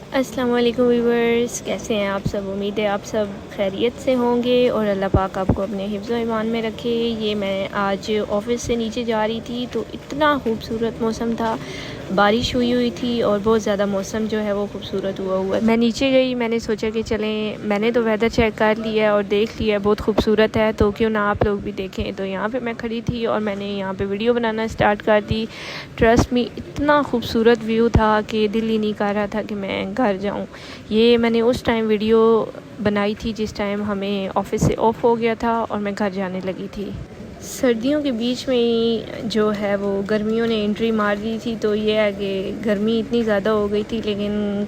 अस्सलाम वालेकुम व्यूअर्स, कैसे हैं आप सब। उम्मीद है आप सब खैरियत से होंगे और अल्लाह पाक आपको अपने हिफ्ज़ व ईमान में रखे। ये मैं आज ऑफ़िस से नीचे जा रही थी तो इतना खूबसूरत मौसम था, बारिश हुई थी और बहुत ज़्यादा मौसम जो है वो खूबसूरत हुआ मैं नीचे गई, मैंने सोचा कि चलें, मैंने तो वेदर चेक कर लिया और देख लिया बहुत खूबसूरत है, तो क्यों ना आप लोग भी देखें। तो यहाँ पे मैं खड़ी थी और मैंने यहाँ पे वीडियो बनाना स्टार्ट कर दी। ट्रस्ट मी, इतना खूबसूरत व्यू था कि दिल ही नहीं कर रहा था कि मैं घर जाऊँ। ये मैंने उस टाइम वीडियो बनाई थी जिस टाइम हमें ऑफ़िस से ऑफ हो गया था और मैं घर जाने लगी थी। सर्दियों के बीच में ही जो है वो गर्मियों ने एंट्री मार दी थी, तो ये है कि गर्मी इतनी ज़्यादा हो गई थी, लेकिन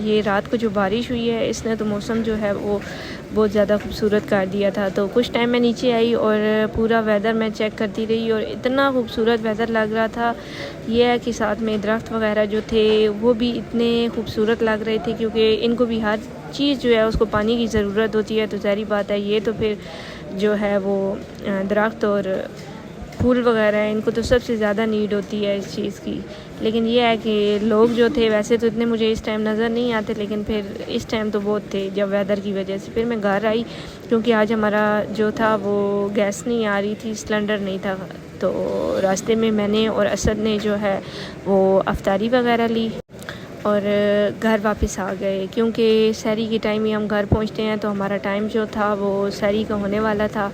ये रात को जो बारिश हुई है इसने तो मौसम जो है वो बहुत ज़्यादा खूबसूरत कर दिया था। तो कुछ टाइम मैं नीचे आई और पूरा वेदर मैं चेक करती रही और इतना खूबसूरत वेदर लग रहा था। ये है कि साथ में दरख्त वगैरह जो थे वो भी इतने खूबसूरत लग रहे थे, क्योंकि इनको भी हर चीज़ जो है उसको पानी की ज़रूरत होती है। तो ज़ाहिर बात है, ये तो फिर जो है वो दरख्त और फूल वगैरह है, इनको तो सबसे ज़्यादा नीड होती है इस चीज़ की। लेकिन ये है कि लोग जो थे वैसे तो इतने मुझे इस टाइम नज़र नहीं आते, लेकिन फिर इस टाइम तो बहुत थे जब वेदर की वजह से। फिर मैं घर आई क्योंकि आज हमारा जो था वो गैस नहीं आ रही थी, सिलेंडर नहीं था। तो रास्ते में मैंने और असद ने जो है वो अफ्तारी वगैरह ली और घर वापस आ गए, क्योंकि सहरी के टाइम ही हम घर पहुंचते हैं। तो हमारा टाइम जो था वो सहरी का होने वाला था,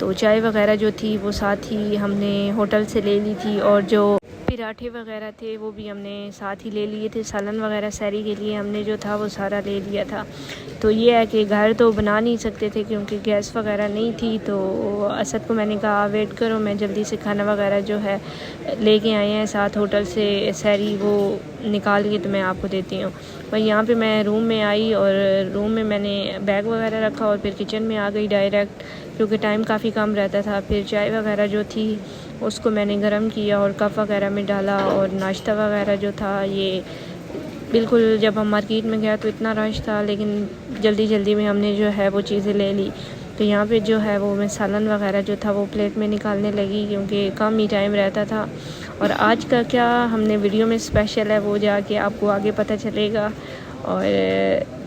तो चाय वगैरह जो थी वो साथ ही हमने होटल से ले ली थी और जो पराठे वगैरह थे वो भी हमने साथ ही ले लिए थे। सालन वगैरह सहरी के लिए हमने जो था वो सारा ले लिया था। तो ये है कि घर तो बना नहीं सकते थे क्योंकि गैस वगैरह नहीं थी। तो असद को मैंने कहा वेट करो, मैं जल्दी से खाना वगैरह जो है लेके आए हैं साथ होटल से सहरी, वो निकाल के तो मैं आपको देती हूँ। और यहाँ पे मैं रूम में आई और रूम में मैंने बैग वगैरह रखा और फिर किचन में आ गई डायरेक्ट, क्योंकि टाइम काफ़ी कम रहता था। फिर चाय वगैरह जो थी उसको मैंने गर्म किया और कप वगैरह में डाला और नाश्ता वगैरह जो था ये बिल्कुल, जब हम मार्केट में गया तो इतना रश था, लेकिन जल्दी जल्दी में हमने जो है वो चीज़ें ले ली। तो यहाँ पे जो है वो मैं सालन वगैरह जो था वो प्लेट में निकालने लगी क्योंकि कम ही टाइम रहता था। और आज का क्या हमने वीडियो में स्पेशल है वो जाके आपको आगे पता चलेगा। और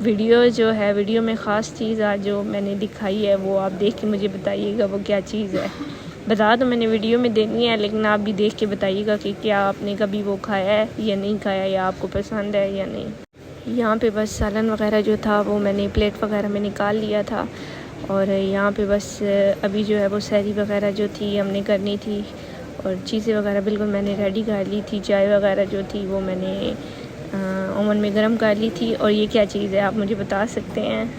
वीडियो जो है, वीडियो में ख़ास चीज़ आज जो मैंने दिखाई है वो आप देख के मुझे बताइएगा वो क्या चीज़ है। बता तो मैंने वीडियो में देनी है, लेकिन आप भी देख के बताइएगा कि क्या आपने कभी वो खाया है या नहीं खाया, या आपको पसंद है या नहीं। यहाँ पे बस सालन वगैरह जो था वो मैंने प्लेट वगैरह में निकाल लिया था और यहाँ पे बस अभी जो है वो सहरी वगैरह जो थी हमने करनी थी और चीज़ें वगैरह बिल्कुल मैंने रेडी कर ली थी। चाय वगैरह जो थी वो मैंने ओवन में गर्म कर ली थी। और ये क्या चीज़ है आप मुझे बता सकते हैं?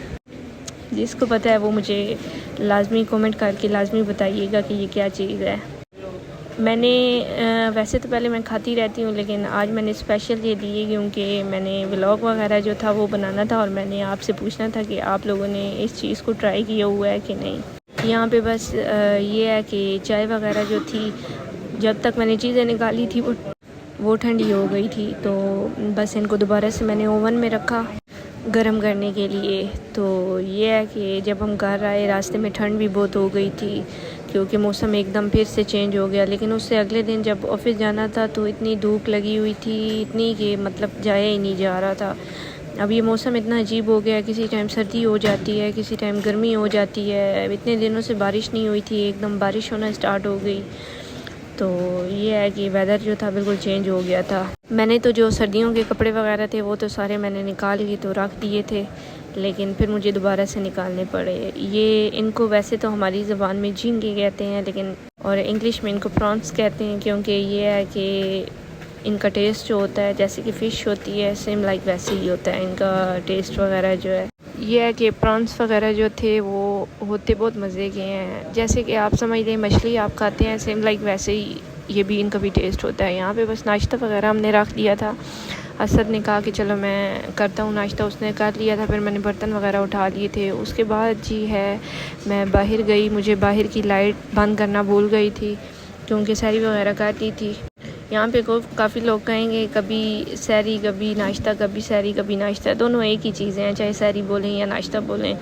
जिसको पता है वो मुझे लाजमी कमेंट करके लाजमी बताइएगा कि ये क्या चीज़ है। मैंने वैसे तो पहले मैं खाती रहती हूँ, लेकिन आज मैंने स्पेशल ये लिए क्योंकि मैंने व्लॉग वगैरह जो था वो बनाना था और मैंने आपसे पूछना था कि आप लोगों ने इस चीज़ को ट्राई किया हुआ है कि नहीं। यहाँ पे बस ये है कि चाय वगैरह जो थी जब तक मैंने चीज़ें निकाली थी वो ठंडी हो गई थी, तो बस इनको दोबारा से मैंने ओवन में रखा गरम करने के लिए। तो ये है कि जब हम घर आए रास्ते में ठंड भी बहुत हो गई थी क्योंकि मौसम एकदम फिर से चेंज हो गया। लेकिन उससे अगले दिन जब ऑफ़िस जाना था तो इतनी धूप लगी हुई थी, इतनी कि मतलब जाया ही नहीं जा रहा था। अब ये मौसम इतना अजीब हो गया, किसी टाइम सर्दी हो जाती है, किसी टाइम गर्मी हो जाती है। इतने दिनों से बारिश नहीं हुई थी, एकदम बारिश होना स्टार्ट हो गई। तो ये है कि वेदर जो था बिल्कुल चेंज हो गया था। मैंने तो जो सर्दियों के कपड़े वगैरह थे वो तो सारे मैंने निकाल के तो रख दिए थे, लेकिन फिर मुझे दोबारा से निकालने पड़े। ये इनको वैसे तो हमारी ज़बान में झींगे कहते हैं, लेकिन और इंग्लिश में इनको प्रॉन्स कहते हैं, क्योंकि ये है कि इनका टेस्ट जो होता है जैसे कि फ़िश होती है सेम लाइक वैसे ही होता है इनका टेस्ट वगैरह जो है। ये है कि प्रॉन्स वगैरह जो थे वो होते बहुत मज़े के हैं, जैसे कि आप समझ लें मछली आप खाते हैं सेम लाइक वैसे ही ये भी इनका भी टेस्ट होता है। यहाँ पे बस नाश्ता वगैरह हमने रख दिया था। असद ने कहा कि चलो मैं करता हूँ नाश्ता, उसने कर लिया था। फिर मैंने बर्तन वगैरह उठा लिए थे। उसके बाद जी है मैं बाहर गई, मुझे बाहर की लाइट बंद करना भूल गई थी क्योंकि सहरी वगैरह करती थी। यहाँ पे काफ़ी लोग कहेंगे कभी सहरी कभी नाश्ता, कभी सहरी कभी नाश्ता, दोनों एक ही चीज़ें हैं, चाहे सहरी बोलें या नाश्ता बोलें।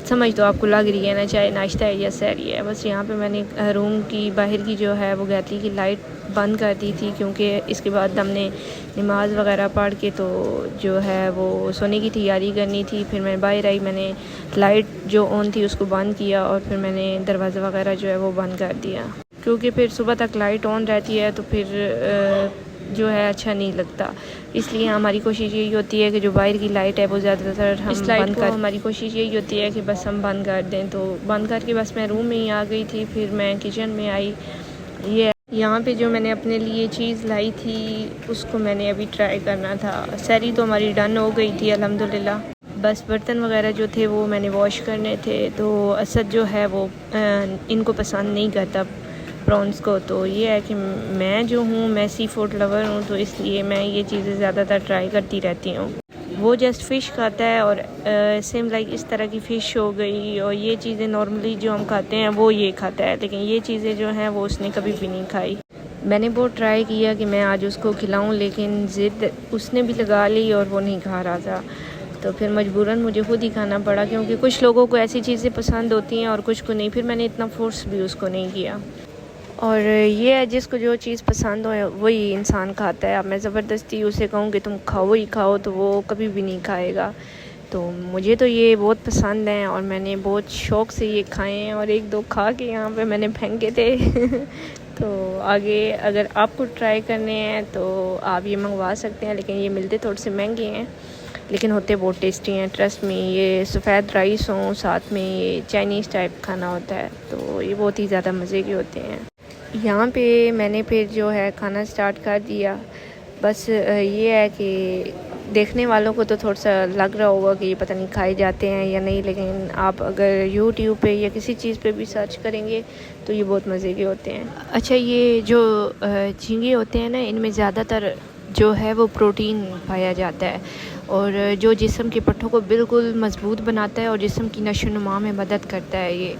समझ तो आपको लग रही है ना, चाहे नाश्ता है या सहरी है। बस यहाँ पे मैंने रूम की बाहर की जो है वो गैलरी की लाइट बंद कर दी थी, क्योंकि इसके बाद हमने नमाज़ वगैरह पढ़ के तो जो है वो सोने की तैयारी करनी थी। फिर मैं बाहर आई, मैंने लाइट जो ऑन थी उसको बंद किया और फिर मैंने दरवाज़ा वगैरह जो है वो बंद कर दिया, क्योंकि फिर सुबह तक लाइट ऑन रहती है तो फिर जो है अच्छा नहीं लगता। इसलिए हमारी कोशिश यही होती है कि जो बाहर की लाइट है वो ज़्यादातर हम बंद कर, हमारी कोशिश यही होती है कि बस हम बंद कर दें। तो बंद करके बस मैं रूम में ही आ गई थी। फिर मैं किचन में आई। ये यहाँ पे जो मैंने अपने लिए चीज़ लाई थी उसको मैंने अभी ट्राई करना था। सहरी तो हमारी डन हो गई थी अल्हम्दुलिल्लाह। बस बर्तन वगैरह जो थे वो मैंने वॉश करने थे। तो असद जो है वो इनको पसंद नहीं करता प्रॉन्स को। तो ये है कि मैं जो हूँ, मैं सी फूड लवर हूँ, तो इसलिए मैं ये चीज़ें ज़्यादातर ट्राई करती रहती हूँ। वो जस्ट फ़िश खाता है और सेम लाइक इस तरह की फ़िश हो गई, और ये चीज़ें नॉर्मली जो हम खाते हैं वो ये खाता है, लेकिन ये चीज़ें जो हैं वो उसने कभी भी नहीं खाई। मैंने बहुत ट्राई किया कि मैं आज उसको खिलाऊं, लेकिन ज़िद उसने भी लगा ली और वो नहीं खा रहा था। तो फिर मजबूरन मुझे खुद ही खाना पड़ा, क्योंकि कुछ लोगों को ऐसी चीज़ें पसंद होती हैं और कुछ को नहीं। फिर मैंने इतना फोर्स भी उसको नहीं किया। और ये है, जिसको जो चीज़ पसंद हो वही इंसान खाता है। अब मैं ज़बरदस्ती उसे कहूँ कि तुम खाओ ही खाओ तो वो कभी भी नहीं खाएगा। तो मुझे तो ये बहुत पसंद है और मैंने बहुत शौक़ से ये खाए हैं, और एक दो खा के यहाँ पे मैंने फेंके थे। तो आगे अगर आपको ट्राई करने हैं तो आप ये मंगवा सकते हैं, लेकिन ये मिलते थोड़े से महंगे हैं, लेकिन होते बहुत टेस्टी हैं, ट्रस्ट में। ये सफ़ेद राइस हों, साथ में ये चाइनीज़ टाइप खाना होता है, तो ये बहुत ही ज़्यादा मज़े के होते हैं। यहाँ पे मैंने फिर जो है खाना स्टार्ट कर दिया। बस ये है कि देखने वालों को तो थोड़ा सा लग रहा होगा कि ये पता नहीं खाए जाते हैं या नहीं, लेकिन आप अगर यूट्यूब पे या किसी चीज़ पे भी सर्च करेंगे तो ये बहुत मज़े के होते हैं। अच्छा, ये जो झींगे होते हैं ना, इनमें ज़्यादातर जो है वो प्रोटीन पाया जाता है, और जो जिस्म के पट्ठों को बिल्कुल मज़बूत बनाता है और जिस्म की नशो-नुमा में मदद करता है ये।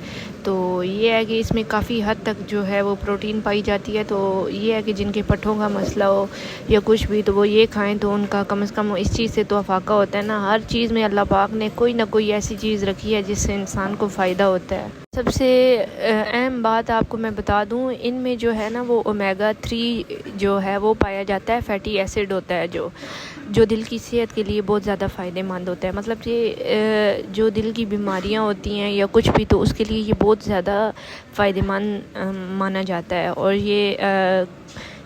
तो ये है कि इसमें काफ़ी हद तक जो है वो प्रोटीन पाई जाती है। तो ये है कि जिनके पट्ठों का मसला हो या कुछ भी, तो वो ये खाएं तो उनका कम से कम इस चीज़ से तो अफाका होता है ना। हर चीज़ में अल्लाह पाक ने कोई ना कोई ऐसी चीज़ रखी है जिससे इंसान को फ़ायदा होता है। सबसे अहम बात आपको मैं बता दूं, इनमें जो है ना वो ओमेगा 3 जो है वो पाया जाता है, फैटी एसिड होता है जो दिल की सेहत के लिए बहुत ज़्यादा फ़ायदेमंद होता है। मतलब ये जो दिल की बीमारियां होती हैं या कुछ भी, तो उसके लिए ये बहुत ज़्यादा फ़ायदेमंद माना जाता है। और ये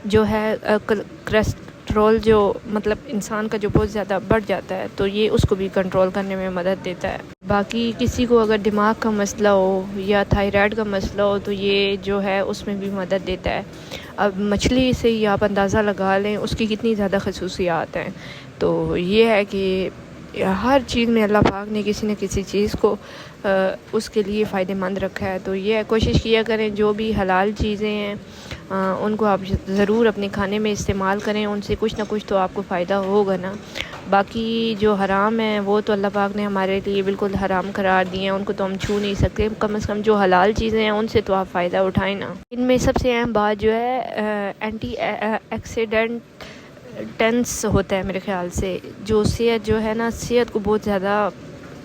जो है कोलेस्ट्रॉल जो मतलब इंसान का जो बहुत ज़्यादा बढ़ जाता है, तो ये उसको भी कंट्रोल करने में मदद देता है। बाकी किसी को अगर दिमाग का मसला हो या थायराइड का मसला हो तो ये जो है उसमें भी मदद देता है। अब मछली से ही आप अंदाज़ा लगा लें उसकी कितनी ज़्यादा खसूसियात हैं। तो ये है कि हर चीज़ में अल्लाह पाक ने किसी न किसी चीज़ को उसके लिए फ़ायदेमंद रखा है। तो ये है, कोशिश किया करें जो भी हलाल चीज़ें हैं उनको आप ज़रूर अपने खाने में इस्तेमाल करें, उनसे कुछ ना कुछ तो आपको फ़ायदा होगा ना। बाकी जो हराम है वो तो अल्लाह पाक ने हमारे लिए बिल्कुल हराम करार दिए हैं, उनको तो हम छू नहीं सकते। कम से कम जो हलाल चीज़ें हैं उनसे तो आप फ़ायदा उठाएं ना। इनमें सबसे अहम बात जो है एंटी ऑक्सीडेंट्स होता है मेरे ख़्याल से, जो सेहत जो है ना, सेहत को बहुत ज़्यादा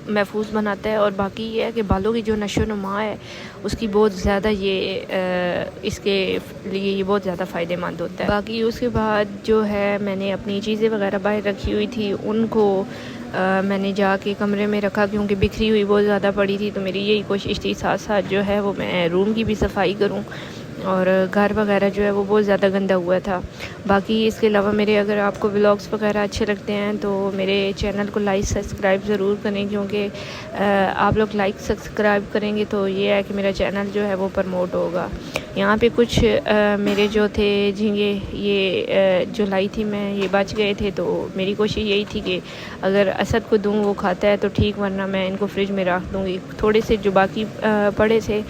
महफूज बनाता है। और बाकी ये है कि बालों की जो नशो नुमा है उसकी बहुत ज़्यादा ये इसके लिए ये बहुत ज़्यादा फ़ायदेमंद होता है। बाकी उसके बाद जो है मैंने अपनी चीज़ें वगैरह बाहर रखी हुई थी, उनको मैंने जाके कमरे में रखा, क्योंकि बिखरी हुई बहुत ज़्यादा पड़ी थी। तो मेरी यही कोशिश थी साथ साथ जो है वो मैं रूम की भी सफाई करूँ, और घर वगैरह जो है वो बहुत ज़्यादा गंदा हुआ था। बाकी इसके अलावा मेरे अगर आपको व्लॉग्स वगैरह अच्छे लगते हैं तो मेरे चैनल को लाइक सब्सक्राइब ज़रूर करें, क्योंकि आप लोग लाइक सब्सक्राइब करेंगे तो ये है कि मेरा चैनल जो है वो प्रमोट होगा। यहाँ पे कुछ मेरे जो थे झींगे ये जो लाई थी मैं, ये बच गए थे। तो मेरी कोशिश यही थी कि अगर असद को दूँ वो खाता है तो ठीक, वरना मैं इनको फ्रिज में रख दूँगी। थोड़े से जो बाकी पड़े थे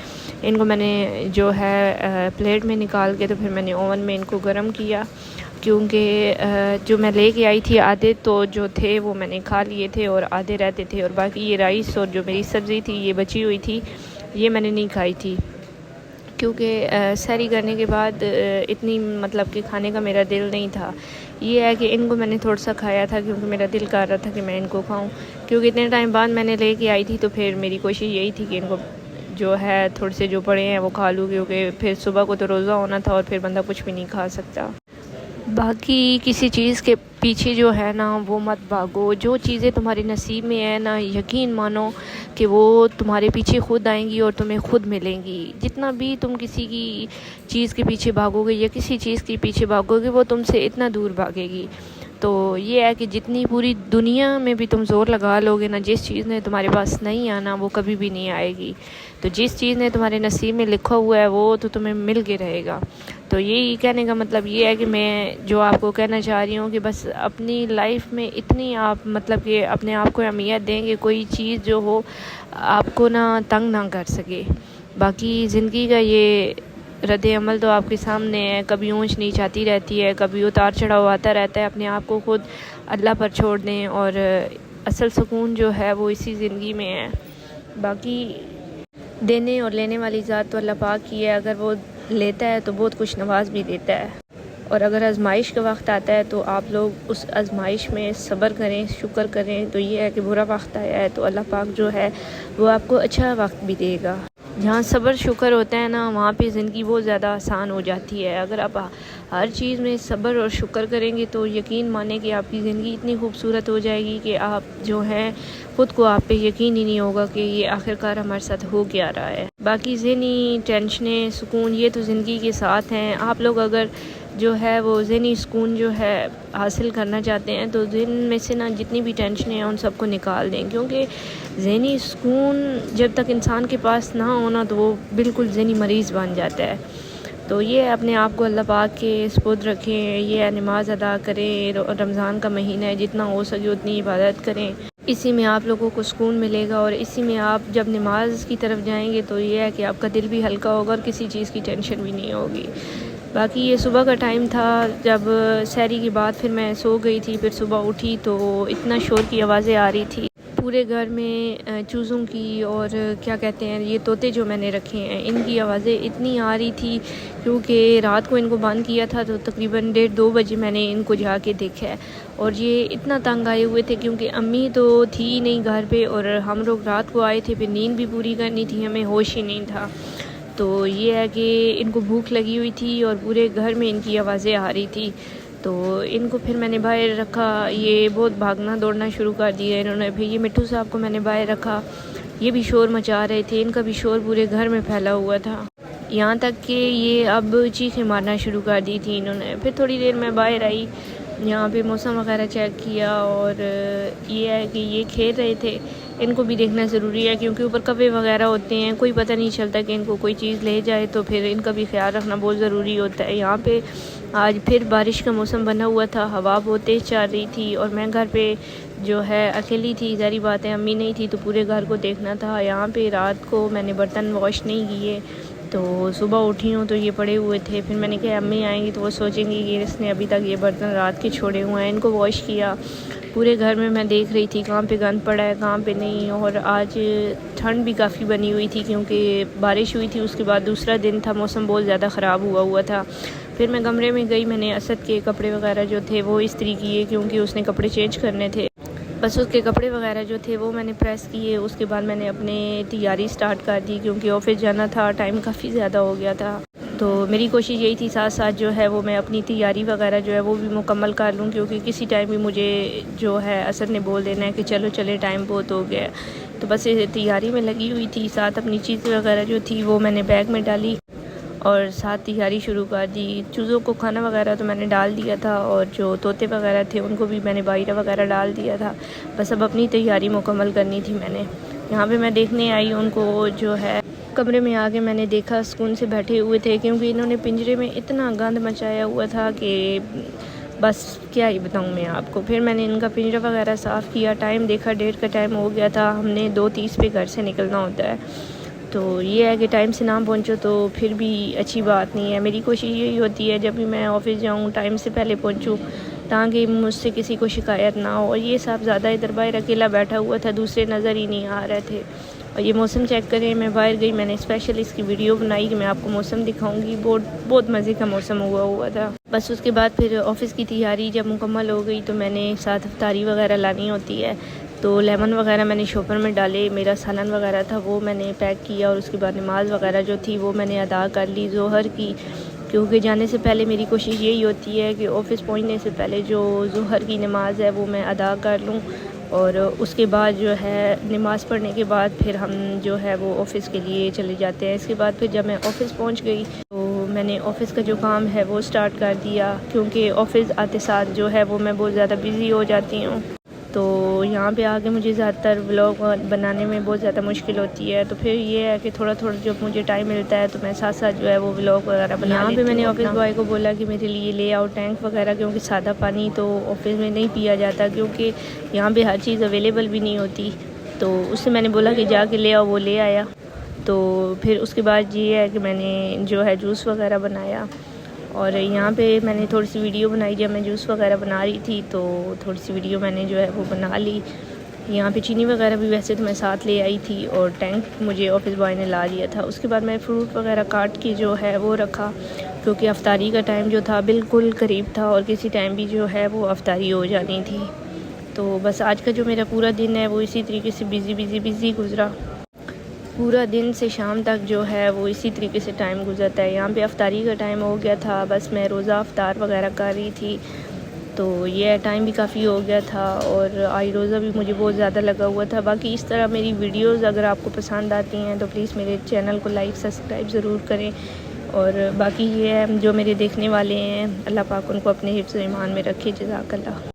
इनको मैंने जो है प्लेट में निकाल के तो फिर मैंने ओवन में इनको गर्म किया, क्योंकि जो मैं लेके आई थी आधे तो जो थे वो मैंने खा लिए थे और आधे रहते थे। और बाकी ये राइस और जो मेरी सब्ज़ी थी ये बची हुई थी, ये मैंने नहीं खाई थी, क्योंकि सहरी करने के बाद इतनी मतलब कि खाने का मेरा दिल नहीं था। ये है कि इनको मैंने थोड़ा सा खाया था क्योंकि मेरा दिल कर रहा था कि मैं इनको खाऊं, क्योंकि इतने टाइम बाद मैंने लेके आई थी। तो फिर मेरी कोशिश यही थी कि इनको जो है थोड़े से जो पड़े हैं वो खा लूँ, क्योंकि फिर सुबह को तो रोज़ा होना था और फिर बंदा कुछ भी नहीं खा सकता। बाकी किसी चीज़ के पीछे जो है ना वो मत भागो। जो चीज़ें तुम्हारे नसीब में है ना, यकीन मानो कि वो तुम्हारे पीछे खुद आएंगी और तुम्हें खुद मिलेंगी। जितना भी तुम किसी की चीज़ के पीछे भागोगे या किसी चीज़ के पीछे भागोगे, वो तुमसे इतना दूर भागेगी। तो ये है कि जितनी पूरी दुनिया में भी तुम ज़ोर लगा लोगे ना, जिस चीज़ ने तुम्हारे पास नहीं आना वो कभी भी नहीं आएगी। तो जिस चीज़ ने तुम्हारे नसीब में लिखा हुआ है वो तो तुम्हें मिल के रहेगा। तो यही कहने का मतलब ये है कि मैं जो आपको कहना चाह रही हूँ कि बस अपनी लाइफ में इतनी आप मतलब कि अपने आप को अहमियत दें कि कोई चीज़ जो हो आपको ना तंग ना कर सके। बाकी ज़िंदगी का ये रद्द अमल तो आपके सामने है, कभी ऊंच नीच आती रहती है, कभी उतार चढ़ाव आता रहता है। अपने आप को खुद अल्लाह पर छोड़ दें और असल सुकून जो है वो इसी ज़िंदगी में है। बाकी देने और लेने वाली ज़ात तो अल्लाह पाक की है। अगर वो लेता है तो बहुत कुछ नवाज भी देता है, और अगर आजमाइश का वक्त आता है तो आप लोग उस आजमाइश में सब्र करें, शुक्र करें। तो ये है कि बुरा वक्त आया है तो अल्लाह पाक जो है वो आपको अच्छा वक्त भी देगा। जहाँ सब्र शुक्र होता है ना, वहाँ पे ज़िंदगी बहुत ज़्यादा आसान हो जाती है। अगर आप हर चीज़ में सब्र और शुक्र करेंगे तो यकीन माने कि आपकी ज़िंदगी इतनी खूबसूरत हो जाएगी कि आप जो हैं ख़ुद को आप पे यकीन ही नहीं होगा कि ये आखिरकार हमारे साथ हो क्या रहा है। बाकी ज़हनी टेंशनें, सुकून ये तो ज़िंदगी के साथ हैं। आप लोग अगर जो है वो ज़हनी सुकून जो है हासिल करना चाहते हैं तो दिन में से ना जितनी भी टेंशनें हैं उन सबको निकाल दें, क्योंकि ज़हनी सुकून जब तक इंसान के पास ना होना तो वो बिल्कुल ज़हनी मरीज़ बन जाता है। तो ये अपने आप को अल्लाह पाक के सुपुर्द रखें, ये नमाज अदा करें। रमज़ान का महीना है, जितना हो सके उतनी इबादत करें। इसी में आप लोगों को सुकून मिलेगा और इसी में आप जब नमाज की तरफ जाएंगे तो ये है कि आपका दिल भी हल्का होगा और किसी चीज़ की टेंशन भी नहीं होगी। बाकी ये सुबह का टाइम था, जब सहरी के बाद फिर मैं सो गई थी। फिर सुबह उठी तो इतना शोर की आवाज़ें आ रही थी पूरे घर में, चूज़ों की और क्या कहते हैं ये तोते जो मैंने रखे हैं इनकी आवाज़ें इतनी आ रही थी, क्योंकि रात को इनको बंद किया था तो तकरीबन 1:30-2 बजे मैंने इनको जाके देखा है। और ये इतना तंग आए हुए थे क्योंकि अम्मी तो थी नहीं घर पे और हम लोग रात को आए थे, फिर नींद भी पूरी करनी थी, हमें होश ही नहीं था। तो ये है कि इनको भूख लगी हुई थी और पूरे घर में इनकी आवाज़ें आ रही थी। तो इनको फिर मैंने बाहर रखा, ये बहुत भागना दौड़ना शुरू कर दिया इन्होंने। फिर ये मिट्टू साहब को मैंने बाहर रखा, ये भी शोर मचा रहे थे, इनका भी शोर पूरे घर में फैला हुआ था। यहाँ तक कि ये अब चीखें मारना शुरू कर दी थी इन्होंने। फिर थोड़ी देर मैं बाहर आई, यहाँ पे मौसम वगैरह चेक किया और ये है कि ये खेल रहे थे। इनको भी देखना ज़रूरी है क्योंकि ऊपर कब्बे वगैरह होते हैं, कोई पता नहीं चलता कि इनको कोई चीज़ ले जाए, तो फिर इनका भी ख्याल रखना बहुत ज़रूरी होता है। यहाँ पे आज फिर बारिश का मौसम बना हुआ था, हवा बहुत तेज़ चल रही थी और मैं घर पे जो है अकेली थी। ज़ाहिर बात है अम्मी नहीं थी तो पूरे घर को देखना था। यहाँ पे रात को मैंने बर्तन वॉश नहीं किए तो सुबह उठी हूँ तो ये पड़े हुए थे। फिर मैंने कहा अम्मी आएंगी तो वो सोचेंगी कि इसने अभी तक ये बर्तन रात के छोड़े हुए हैं। इनको वॉश किया, पूरे घर में मैं देख रही थी कहाँ पे गंद पड़ा है कहाँ पे नहीं। और आज ठंड भी काफ़ी बनी हुई थी क्योंकि बारिश हुई थी, उसके बाद दूसरा दिन था, मौसम बहुत ज़्यादा ख़राब हुआ था। फिर मैं कमरे में गई, मैंने असद के कपड़े वगैरह जो थे वो इस्त्री किए क्योंकि उसने कपड़े चेंज करने थे। बस उसके कपड़े वगैरह जो थे वो मैंने प्रेस किए। उसके बाद मैंने अपने तैयारी स्टार्ट कर दी क्योंकि ऑफिस जाना था, टाइम काफ़ी ज़्यादा हो गया था। तो मेरी कोशिश यही थी साथ साथ जो है वो मैं अपनी तैयारी वगैरह जो है वो भी मुकम्मल कर लूँ, क्योंकि किसी टाइम भी मुझे जो है असद ने बोल देना है कि चलो चले टाइम बहुत हो गया। तो बस तैयारी में लगी हुई थी, साथ अपनी चीज़ें वगैरह जो थी वो मैंने बैग में डाली और साथ तैयारी शुरू कर दी। चूज़ों को खाना वगैरह तो मैंने डाल दिया था और जो तोते वगैरह थे उनको भी मैंने बाइरा वगैरह डाल दिया था। बस अब अपनी तैयारी मुकम्मल करनी थी मैंने। यहाँ पे मैं देखने आई उनको, जो है कमरे में आके मैंने देखा सुकून से बैठे हुए थे क्योंकि इन्होंने पिंजरे में इतना गंद मचाया हुआ था कि बस क्या ही बताऊँ मैं आपको। फिर मैंने इनका पिंजरा वगैरह साफ़ किया, टाइम देखा 1:30 का टाइम हो गया था। हमने 2:30 पे घर से निकलना होता है, तो ये है कि टाइम से ना पहुंचो तो फिर भी अच्छी बात नहीं है। मेरी कोशिश यही होती है जब भी मैं ऑफ़िस जाऊं टाइम से पहले पहुंचूं ताकि मुझसे किसी को शिकायत ना हो। और ये सब ज़्यादा इधर बाहर अकेला बैठा हुआ था, दूसरे नज़र ही नहीं आ रहे थे। और ये मौसम चेक करें, मैं बाहर गई, मैंने स्पेशल इसकी वीडियो बनाई कि मैं आपको मौसम दिखाऊंगी। बहुत मज़े का मौसम हुआ था। बस उसके बाद फिर ऑफ़िस की तैयारी जब मुकम्मल हो गई तो मैंने साथ अफ्तारी वगैरह लानी होती है, तो लेमन वगैरह मैंने शॉपर में डाले, मेरा सालन वगैरह था वो मैंने पैक किया और उसके बाद नमाज़ वगैरह जो थी वो मैंने अदा कर ली ज़ोहर की, क्योंकि जाने से पहले मेरी कोशिश यही होती है कि ऑफ़िस पहुंचने से पहले जो ज़ोहर की नमाज़ है वो मैं अदा कर लूँ, और उसके बाद जो है नमाज़ पढ़ने के बाद फिर हम जो है वो ऑफ़िस के लिए चले जाते हैं। इसके बाद फिर जब मैं ऑफ़िस पहुंच गई तो मैंने ऑफ़िस का जो काम है वो स्टार्ट कर दिया, क्योंकि ऑफ़िस आते साथ जो है वो मैं बहुत ज़्यादा बिज़ी हो जाती हूँ। तो यहाँ पे आके मुझे ज़्यादातर व्लॉग बनाने में बहुत ज़्यादा मुश्किल होती है, तो फिर ये है कि थोड़ा थोड़ा जब मुझे टाइम मिलता है तो मैं साथ साथ जो है वो व्लॉग वगैरह बना लेती हूँ। यहाँ पे मैंने ऑफ़िस बॉय को बोला कि मेरे लिए ले आओ टैंक वगैरह, क्योंकि सादा पानी तो ऑफ़िस में नहीं पिया जाता, क्योंकि यहाँ पे हर चीज़ अवेलेबल भी नहीं होती। तो उससे मैंने बोला कि जाके ले आओ, वो ले आया। तो फिर उसके बाद ये है कि मैंने जो है जूस वगैरह बनाया, और यहाँ पे मैंने थोड़ी सी वीडियो बनाई जब मैं जूस वगैरह बना रही थी, तो थोड़ी सी वीडियो मैंने जो है वो बना ली। यहाँ पे चीनी वगैरह भी वैसे तो मैं साथ ले आई थी, और टैंक मुझे ऑफ़िस बॉय ने ला दिया था। उसके बाद मैं फ्रूट वगैरह काट के जो है वो रखा, क्योंकि अफ्तारी का टाइम जो था बिल्कुल करीब था और किसी टाइम भी जो है वो अफ्तारी हो जानी थी। तो बस आज का जो मेरा पूरा दिन है वो इसी तरीके से बिज़ी गुज़रा। पूरा दिन से शाम तक जो है वो इसी तरीके से टाइम गुजरता है। यहाँ पे अफ्तारी का टाइम हो गया था, बस मैं रोज़ा अफ्तार वगैरह कर रही थी, तो ये टाइम भी काफ़ी हो गया था, और आई रोज़ा भी मुझे बहुत ज़्यादा लगा हुआ था। बाकी इस तरह मेरी वीडियोस अगर आपको पसंद आती हैं तो प्लीज़ मेरे चैनल को लाइक सब्सक्राइब ज़रूर करें। और बाकी ये है जो मेरे देखने वाले हैं, अल्लाह पाक उनको अपने हिफ्ज़ ईमान में रखे। जज़ाकल्लाह।